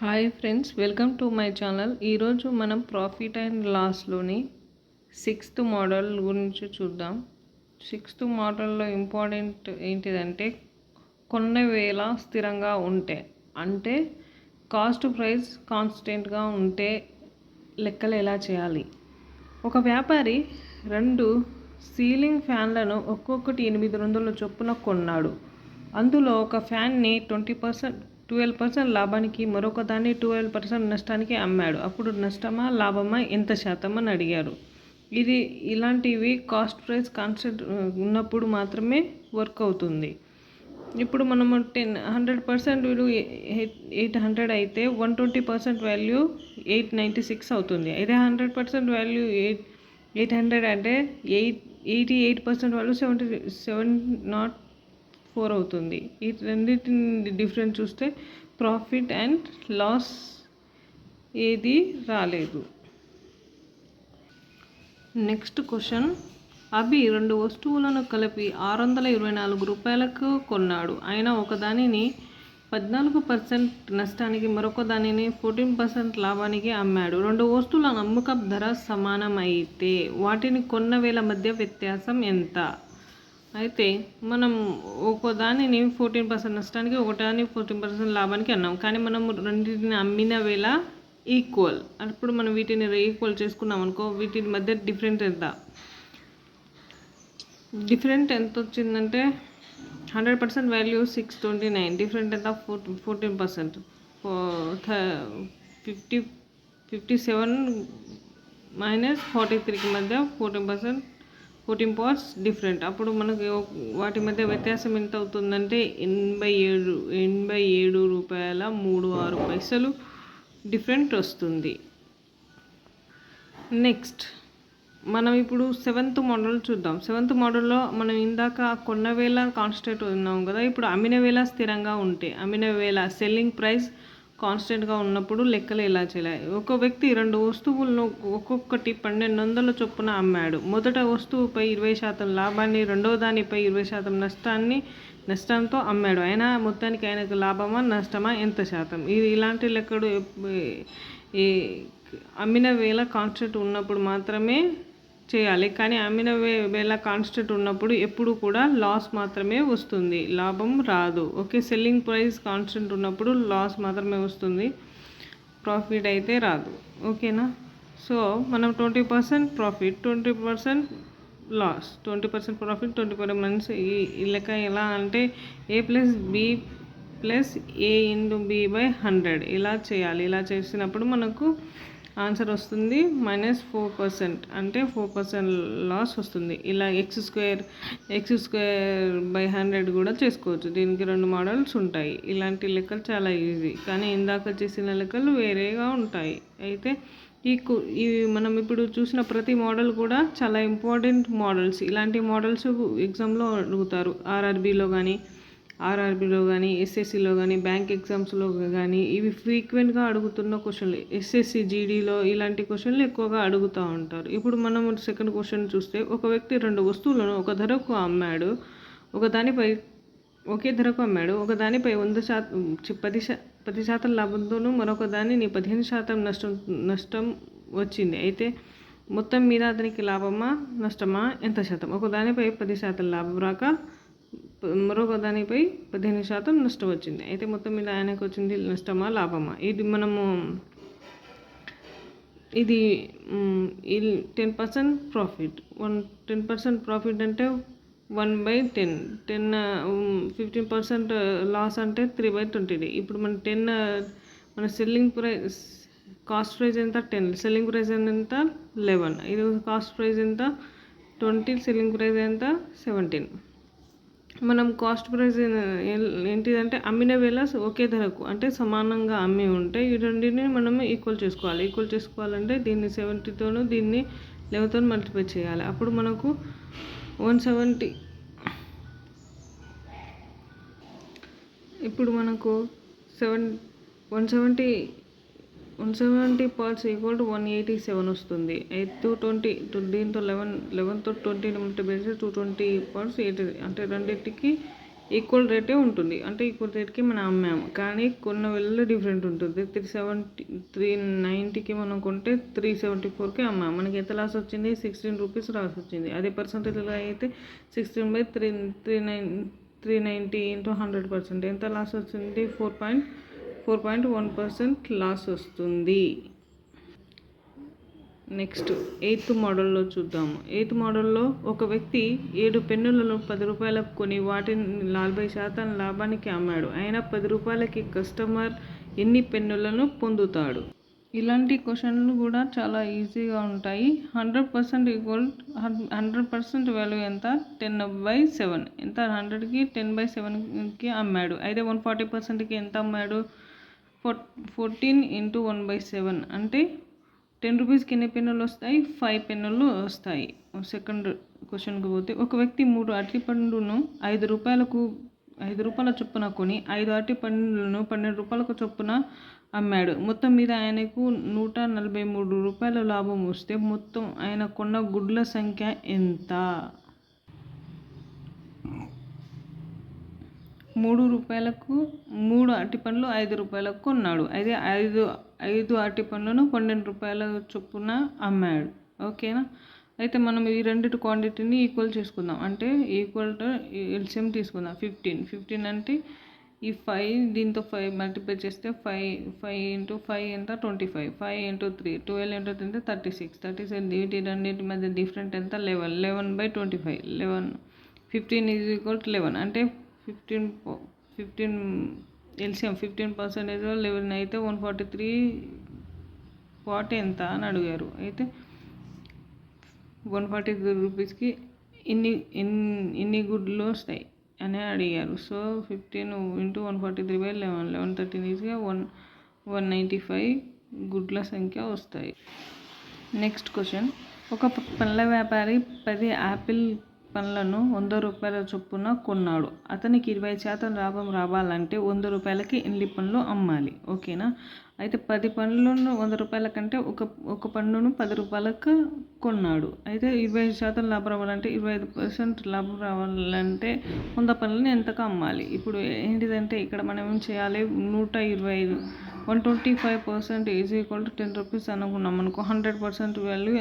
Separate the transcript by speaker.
Speaker 1: Hi friends, welcome to my channel. ఈరోజు మనం profit and లాస్లోని 6th model గురించి చూద్దాం. 6th మోడల్లో ఇంపార్టెంట్ ఏంటిదంటే కొన్న వేళ స్థిరంగా ఉంటే, అంటే కాస్ట్ ప్రైస్ కాన్స్టెంట్గా ఉంటే లెక్కలు ఎలా చేయాలి. ఒక వ్యాపారి 2 సీలింగ్ ఫ్యాన్లను ఒక్కొక్కటి 800 చొప్పున కొన్నాడు. అందులో ఒక ఫ్యాన్ని 12% లాభానికి, మరొక దాన్ని 12% నష్టానికి అమ్మాడు. అప్పుడు నష్టమా లాభమా ఎంత శాతం అని అడిగారు. ఇలాంటివి కాస్ట్ ప్రైస్ కాన్స్టెంట్ ఉన్నప్పుడు మాత్రమే వర్క్ అవుతుంది. ఇప్పుడు మనము 100% విలువ 800 అయితే 120% వాల్యూ 896 అవుతుంది. అయితే 100% వాల్యూ 800 అంటే 88% వాల్యూ 704 అవుతుంది. ఈ రెండింటి డిఫరెన్స్ చూస్తే ప్రాఫిట్ అండ్ లాస్ ఏది రాలేదు. Next question. అభి 2 వస్తువులను కలిపి 624 రూపాయలకు కొన్నాడు. ఆయన ఒకదానిని 14% నష్టానికి, మరొక దానిని 14% లాభానికి అమ్మాడు. 2 వస్తువుల అమ్మకం ధర సమానం అయితే వాటిని కొన్న వేల మధ్య వ్యత్యాసం ఎంత? అయితే మనం ఒక దానిని 14% నష్టానికి, ఒకదాన్ని 14% లాభానికి అన్నాం. కానీ మనం రెండింటిని అమ్మిన వేళ ఈక్వల్. అప్పుడు మనం వీటిని ఈక్వల్ చేసుకున్నాం అనుకో, వీటి మధ్య డిఫరెంట్ ఎంత వచ్చిందంటే 100% వాల్యూ 629. డిఫరెంట్ ఎంత? 14%. 57 మైనస్ 43కి మధ్య 14 పార్ట్స్ డిఫరెంట్. అప్పుడు మనకి వాటి మధ్య వ్యత్యాసం ఎంత అవుతుందంటే 87 రూపాయల 36 పైసలు డిఫరెంట్ వస్తుంది. నెక్స్ట్ మనం ఇప్పుడు 7th మోడల్ చూద్దాం. 7th మోడల్లో మనం ఇందాక కొన్న వేళ కాన్స్టెంట్ ఉన్నాం కదా, ఇప్పుడు అమ్మిన వేళ స్థిరంగా ఉంటే, అమ్మిన వేళ సెల్లింగ్ ప్రైస్ కాన్స్టెంట్గా ఉన్నప్పుడు లెక్కలు ఎలా చేయాలి. ఒక వ్యక్తి 2 వస్తువులను ఒక్కొక్కటి 1200 చొప్పున అమ్మాడు. మొదట వస్తువుపై 20% లాభాన్ని, రెండవ దానిపై 20% నష్టంతో అమ్మాడు. అయినా మొత్తానికి ఆయనకు లాభమా నష్టమా ఎంత శాతం? ఇలాంటి లెక్కలు అమ్మిన వేళ కాన్స్టెంట్ ఉన్నప్పుడు మాత్రమే చేయాలి. కానీ అమ్మిన వేళ కాన్స్టెంట్ ఉన్నప్పుడు ఎప్పుడు కూడా లాస్ మాత్రమే వస్తుంది, లాభం రాదు. ఓకే, సెల్లింగ్ ప్రైస్ కాన్స్టెంట్ ఉన్నప్పుడు లాస్ మాత్రమే వస్తుంది, ప్రాఫిట్ అయితే రాదు. ఓకేనా? సో మనం 20% ప్రాఫిట్, 20% లాస్, 20% ప్రాఫిట్, 20% మైనస్. ఈ లెక్క ఎలా అంటే A+B+A×B/100 ఇలా చేయాలి. ఇలా చేసినప్పుడు మనకు ఆన్సర్ వస్తుంది -4%, అంటే 4% లాస్ వస్తుంది. ఇలా x² కూడా చేసుకోవచ్చు. దీనికి 2 మోడల్స్ ఉంటాయి. ఇలాంటి లెక్కలు చాలా ఈజీ, కానీ ఇందాక చేసిన లెక్కలు వేరేగా ఉంటాయి. అయితే ఇవి మనం ఇప్పుడు చూసిన ప్రతి మోడల్ కూడా చాలా ఇంపార్టెంట్ మోడల్స్. ఇలాంటి మోడల్స్ ఎగ్జామ్లో అడుగుతారు. ఆర్ఆర్బీలో కానీ ఎస్ఎస్సిలో కానీ బ్యాంక్ ఎగ్జామ్స్లో కానీ ఇవి ఫ్రీక్వెంట్గా అడుగుతున్న క్వశ్చన్లు. ఎస్ఎస్సి జీడీలో ఇలాంటి క్వశ్చన్లు ఎక్కువగా అడుగుతూ ఉంటారు. ఇప్పుడు మనం సెకండ్ క్వశ్చన్ చూస్తే, ఒక వ్యక్తి 2 వస్తువులను ఒక ధరకు అమ్మాడు. ఒకే ధరకు అమ్మాడు. ఒక దానిపై 10% లాభంతోనూ, మరొక దానిని 15% నష్టం వచ్చింది. అయితే మొత్తం మీద అతనికి లాభమా నష్టమా ఎంత శాతం? ఒక దానిపై 10% లాభం రాక, మరొక దానిపై 15% నష్టం వచ్చింది. అయితే మొత్తం మీద ఆయనకు వచ్చింది నష్టమా లాభమా? ఇది 10% ప్రాఫిట్. 10% ప్రాఫిట్ అంటే 1/10. 15% లాస్ అంటే 3/20. ఇప్పుడు మన సెల్లింగ్ ప్రైస్ కాస్ట్ ప్రైస్ ఎంత? 10. సెల్లింగ్ ప్రైస్ ఎంత? 11. ఇది కాస్ట్ ప్రైస్ ఎంత? 20. సెల్లింగ్ ప్రైస్ ఎంత? 17. మనం కాస్ట్ ప్రైస్ ఏంటిదంటే అమ్మిన వేళ ఒకే ధరకు, అంటే సమానంగా అమ్మి ఉంటే ఈ రెండింటిని మనం ఈక్వల్ చేసుకోవాలి. ఈక్వల్ చేసుకోవాలంటే దీన్ని 70తోనూ దీన్ని 11తో మల్టిప్లై చేయాలి. అప్పుడు మనకు 170. ఇప్పుడు మనకు 170 parts ఈక్వల్ టు 187 వస్తుంది. 220 దీంతో 11తో 20 మల్టిప్లై చేస్తే 220 parts 80, అంటే రెండింటికి ఈక్వల్ రేటే ఉంటుంది, అంటే ఈక్వల్ రేట్కి మనం అమ్మాము. కానీ కొన్న వేళలో డిఫరెంట్ ఉంటుంది. 390కి మనం కొంటే 374కి అమ్మాము. మనకి ఎంత లాస్ వచ్చింది? 16 రూపీస్ లాస్ వచ్చింది. అదే పర్సంటేజ్లో అయితే 16/390 ఇంటూ 100%. ఎంత లాస్ వచ్చింది? 4.1% లాస్ వస్తుంది. నెక్స్ట్ 8th మోడల్లో చూద్దాము. 8th మోడల్లో ఒక వ్యక్తి 7 పెన్నులను 10 రూపాయలకు కొని వాటిని 40% లాభానికి అమ్మాడు. అయినా 10 రూపాయలకి కస్టమర్ ఎన్ని పెన్నులను పొందుతాడు? ఇలాంటి క్వశ్చన్లు కూడా చాలా ఈజీగా ఉంటాయి. 100% ఈక్వల్ 100% వాల్యూ ఎంత? 10/7. ఎంత? 100కి 10/7కి అమ్మాడు. అయితే 140%కి ఎంత అమ్మాడు? 14 × 1/7 అంటే 10 రూపీస్కి ఎన్ని పెన్నులు వస్తాయి? 5 పెన్నులు వస్తాయి. సెకండ్ క్వశ్చన్కి పోతే, ఒక వ్యక్తి 3 అరటిపండును 5 రూపాయల చొప్పున కొని 5 అరటిపండులను 12 రూపాయలకు చొప్పున అమ్మాడు. మొత్తం మీద ఆయనకు 143 రూపాయల లాభం వస్తే మొత్తం ఆయన కొన్న గుడ్ల సంఖ్య ఎంత? 3 రూపాయలకు 3 అరటిపండ్లు 5 రూపాయలకు కొన్నాడు. అయితే 5 అరటిపండ్లను 12 రూపాయల చొప్పున అమ్మాడు. ఓకేనా? అయితే మనం ఈ రెండింటి క్వాంటిటీని ఈక్వల్ చేసుకుందాం. అంటే ఈక్వల్ టు ఎల్సిఎం తీసుకుందాం. 15 అంటే ఈ 5 దీంతో 5 మల్టిప్లై చేస్తే 5 × 5 ఎంత? 25. 5 × 3 12 × 3 36. 36 వీటి రెండింటి మధ్య డిఫరెంట్ ఎంత? 11. 11/25. 15 = 11 అంటే 15 ఎల్సిఎం 15% 11 అయితే 143 వాట్ ఎంత అని అడిగారు. అయితే 143 రూపీస్కి ఇన్ని గుడ్లు వస్తాయి అని అడిగారు. సో 15 × 143/11. 1113 195 గుడ్ల సంఖ్య వస్తాయి. నెక్స్ట్ క్వశ్చన్, ఒక పండ్ల వ్యాపారి 10 యాపిల్ పండ్లను 100 రూపాయల చొప్పున కొన్నాడు. అతనికి 20% లాభం రావాలంటే 100 రూపాయలకి ఎన్ని పండ్లు అమ్మాలి? ఓకేనా? అయితే 10 పండ్లను 100 రూపాయల కంటే ఒక పండును 10 రూపాయలకు కొన్నాడు. అయితే 20% లాభం రావాలంటే 25% లాభం రావాలంటే 100 పండ్లను ఎంతకు అమ్మాలి? ఇప్పుడు ఏంటిదంటే ఇక్కడ మనం ఏం చేయాలి? 125 125% = 10 రూపీస్ అనుకున్నాం అనుకో. 100% వాల్యూ